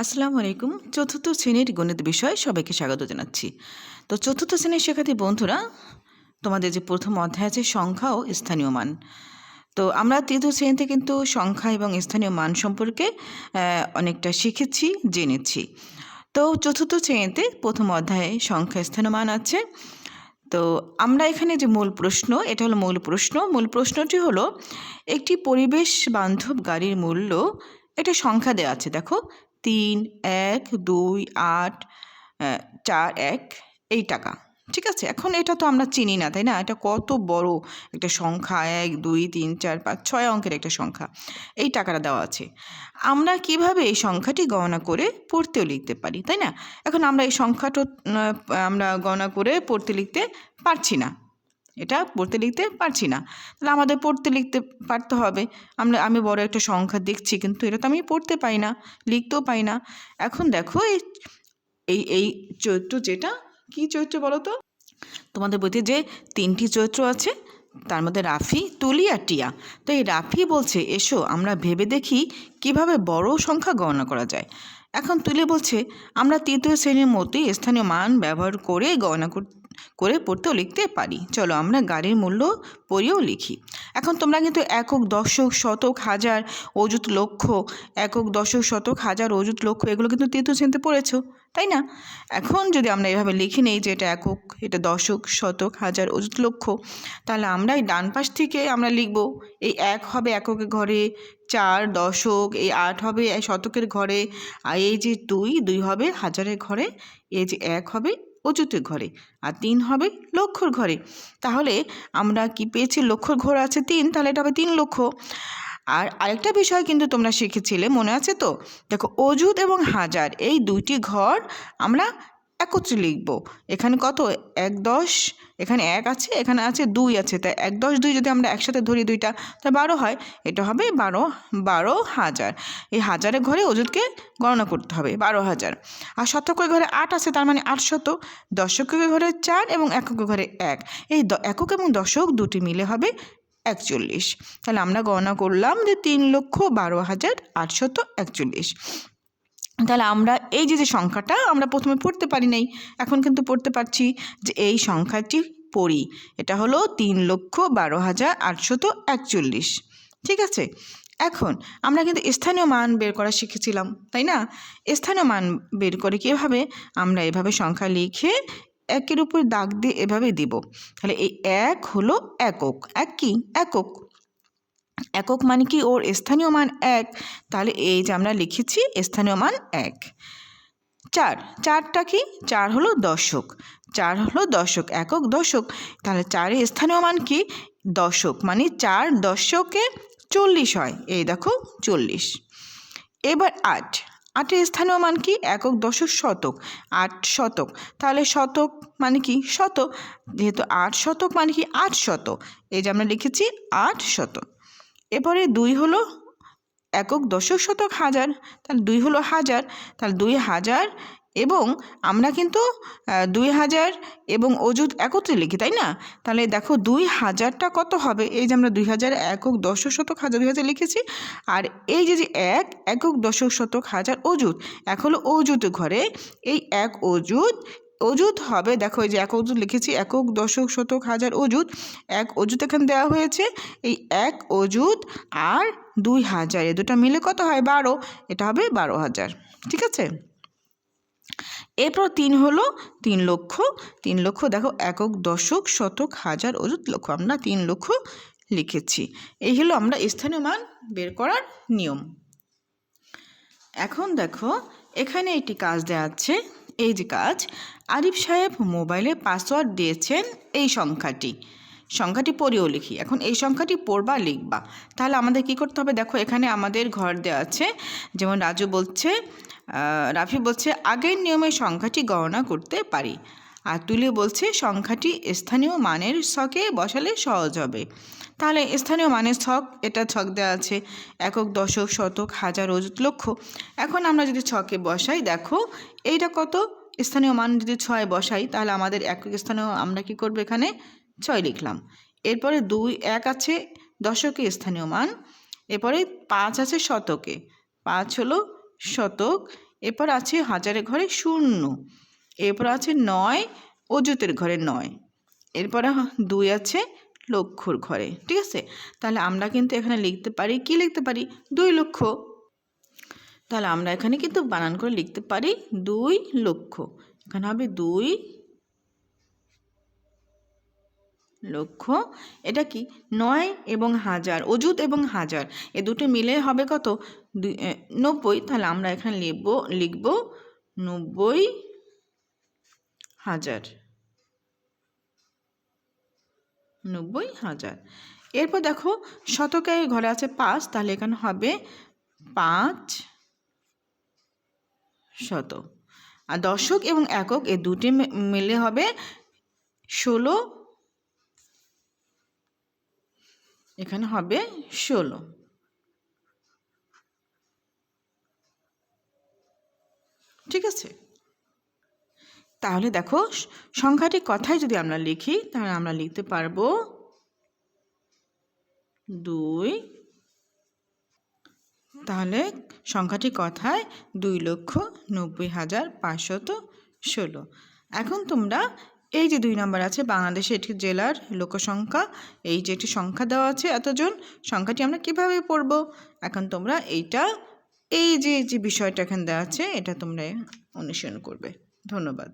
আসসালামু আলাইকুম। চতুর্থ শ্রেণীর গণিত বিষয়ে সবাইকে স্বাগত জানাচ্ছি। তো চতুর্থ শ্রেণীর শিক্ষার্থী বন্ধুরা, তোমাদের যে প্রথম অধ্যায় আছে সংখ্যা ও স্থানীয় মান। তো আমরা তৃতীয় শ্রেণীতে কিন্তু সংখ্যা এবং স্থানীয় মান সম্পর্কে অনেকটা শিখেছি, জেনেছি। তো চতুর্থ শ্রেণীতে প্রথম অধ্যায়ে সংখ্যা স্থানীয় মান আছে। তো আমরা এখানে যে মূল প্রশ্ন, এটা হলো মূল প্রশ্নটি হলো একটি পরিবেশ বান্ধব গাড়ির মূল্য, এটা সংখ্যা দেওয়া আছে, দেখো 3, 1, 2, 8, 4, 1 এই টাকা। ঠিক আছে, এখন এটা তো আমরা চিনি না, তাই না? এটা কত বড় একটা সংখ্যা, 1, 2, 3, 4, 5, 6 অঙ্কের একটা সংখ্যা, এই টাকাটা দেওয়া আছে। আমরা কিভাবে এই সংখ্যাটি গণনা করে পড়তেও লিখতে পারি, তাই না? এখন আমরা এই সংখ্যাটা আমরা গণনা করে পড়তে লিখতে পারছি না, এটা পড়তে লিখতে পারছি না, তাহলে আমাদের পড়তে লিখতে পারতে হবে। আমি বড় একটা সংখ্যা দেখছি, কিন্তু এটা তো আমি পড়তে পাই না, লিখতেও পাই না। এখন দেখো এই এই এই চরিত্র, যেটা কি চরিত্র বলো তো? তোমাদের বইতে যে 3টি চরিত্র আছে, তার মধ্যে রাফি, তুলি আর টিয়া। তো এই রাফি বলছে, এসো আমরা ভেবে দেখি কিভাবে বড় সংখ্যা গণনা করা যায়। এখন তুলি বলছে, আমরা তৃতীয় শ্রেণীর মতোই স্থানীয় মান ব্যবহার করে গণনা করে পড়তেও লিখতে পারি, চলো আমরা গাড়ির মূল্য পড়েও লিখি। এখন তোমরা কিন্তু একক, দশক, শতক, হাজার, অযুত, লক্ষ, একক, দশক, শতক, হাজার, অযুত, লক্ষ এগুলো কিন্তু তৃতীয় শ্রেণীতে পড়েছো, তাই না? এখন যদি আমরা এভাবে লিখে নেই যে এটা একক, এটা দশক, শতক, হাজার, অযুত, লক্ষ, তাহলে আমরা এই ডান পাশ থেকে আমরা লিখব, এই 1 হবে এককের ঘরে, 4 দশক, এই 8 হবে শতকের ঘরে, আর এই যে 2 হবে হাজারের ঘরে, এই যে 1 হবে অযুতের ঘরে, আর 3 হবে লক্ষর ঘরে। তাহলে আমরা কি পেয়েছি? লক্ষর ঘর আছে 3, তাহলে এটা হবে 3 লক্ষ। আর আরেকটা বিষয় কিন্তু তোমরা শিখেছিলে, মনে আছে তো? দেখো, অযুত এবং হাজার এই দুইটি ঘর আমরা একত্রে লিখব। এখানে কত? 1, 10, এখানে 1 আছে, এখানে আছে 2 আছে, তাই 1, 10, 2 যদি আমরা একসাথে ধরি দুইটা, তাই 12 হয়। এটা হবে 12,000। এই হাজারের ঘরে অযুতকে গণনা করতে হবে, 12,000। আর শতকের ঘরে 8 আছে, তার মানে 800। দশকের ঘরে 4 এবং এককের ঘরে 1, এই একক এবং দশক দুটি মিলে হবে 41। তাহলে আমরা গণনা করলাম যে 3,12,841। তাহলে আমরা এই যে সংখ্যাটা আমরা প্রথমে পড়তে পারি নাই, এখন কিন্তু পড়তে পারছি, যে এই সংখ্যাটি পড়ি, এটা হলো 3,12,841। ঠিক আছে, এখন আমরা কিন্তু স্থানীয় মান বের করা শিখেছিলাম, তাই না? স্থানীয় মান বের করে কীভাবে? আমরা এভাবে সংখ্যা লিখে একের উপর দাগ দিয়ে এভাবে দিব। তাহলে এই 1 হলো একক, এক কি? একক। একক মানে কি? ওর স্থানীয় মান 1, তাহলে এই যে আমরা লিখেছি স্থানীয় মান 1। 4, 4টা কি? 4 হলো দশক, 4 হলো দশক, একক দশক, তাহলে 4-এর স্থানীয় মান কি? দশক, মানে 4 দশকে 40 হয়, এই দেখো 40। এবার 8, 8-এর স্থানীয় মান কি? একক, দশক, শতক, 8 শতক, তাহলে শতক মানে কি? শত, যেহেতু 8 শতক মানে কি? 800, এই যে আমরা লিখেছি 800। এরপরে 2 হলো একক, দশক, শতক, হাজার, তাহলে 2 হলো হাজার, তাহলে 2000। এবং আমরা কিন্তু 2000 এবং অযুত একত্রে লিখি, তাই না? তাহলে দেখো 2000টা কত হবে? এই যে আমরা 2000 একক, দশক, শতক, হাজার 2000 লিখেছি, আর এই যে 1 একক, দশক, শতক, হাজার, অযুত, এক হলো অযুত ঘরে, এই 1 অযুত, অযুত হবে, দেখো এই যে 1 অযুত লিখেছি, একক, দশক, শতক, হাজার, অযুত, 1 অযুত এখানে দেওয়া হয়েছে, এই 1 অযুত আর 2000 এ দুটো মিলে কত হয়? 12, এটা হবে 12,000। ঠিক আছে, এরপর 3 হলো 3 লক্ষ, 3 লক্ষ, দেখো একক, দশক, শতক, হাজার, অযুত, লক্ষ, আমরা 3 লক্ষ লিখেছি। এই হলো আমরা স্থানীয় মান বের করার নিয়ম। এখন দেখো, এখানে একটি কাজ দেওয়া আছে, এই যে কাজ, আরিফ সাহেব মোবাইলে পাসওয়ার্ড দিয়েছেন এই সংখ্যাটি পড়েও লিখি। এখন এই সংখ্যাটি পড়বা, লিখবা, তাহলে আমাদের কি করতে হবে? দেখো এখানে আমাদের ঘর দেওয়া আছে, যেমন রাজু বলছে, রাফি বলছে আগের নিয়মে সংখ্যাটি গণনা করতে পারি, আর তুলি বলছে সংখ্যাটি স্থানীয় মানের ছকে বসালে সহজ হবে। তাহলে স্থানীয় মানের ছক, এটা ছক দেওয়া আছে, একক, দশক, শতক, হাজার, অযুত, লক্ষ। এখন আমরা যদি ছকে বসাই, দেখো এইটা কত? স্থানীয় মান যদি 6 বসাই, তাহলে আমাদের একক স্থানীয় আমরা কি করব? এখানে 6 লিখলাম। এরপরে 2, 1 আছে দশকে স্থানীয় মান, এরপরে 5 আছে শতকে, 5 হলো শতক, এরপর আছে হাজারের ঘরে 0, এরপর আছে 9 অযুতের ঘরে 9, এরপরে 2 আছে লক্ষর ঘরে। ঠিক আছে, তাহলে আমরা কিন্তু এখানে লিখতে পারি, কি লিখতে পারি, 2 লক্ষ। তাহলে আমরা এখানে কিন্তু বানান করে লিখতে পারি 2 লক্ষ। এখানে হবে 2 লক্ষ। এটা কি 9 এবং 1000, অযুত এবং 1000 এ দুটো মিলে হবে কত, 90। তাহলে আমরা এখানে লিখব 90,000, 90,000। এরপর দেখো শতকের ঘরে আছে 5, তাহলে এখানে হবে 500। আর দশক এবং একক এ দুটি মিলে হবে 16, এখানে হবে 16। ঠিক আছে, তাহলে দেখো সংখ্যাটি কথায় যদি আমরা লিখি তাহলে আমরা লিখতে পারবো 2, তাহলে সংখ্যাটি কথায় 2,90,516। এখন তোমরা এই যে 2 নম্বর আছে বাংলাদেশে একটি জেলার লোকসংখ্যা, এই যে একটি সংখ্যা দেওয়া আছে এতজন, সংখ্যাটি আমরা কিভাবে পড়ব, এখন তোমরা এইটা এই যে বিষয়টা এখানে দেওয়া আছে এটা তোমরা অনুসরণ করবে। ধন্যবাদ।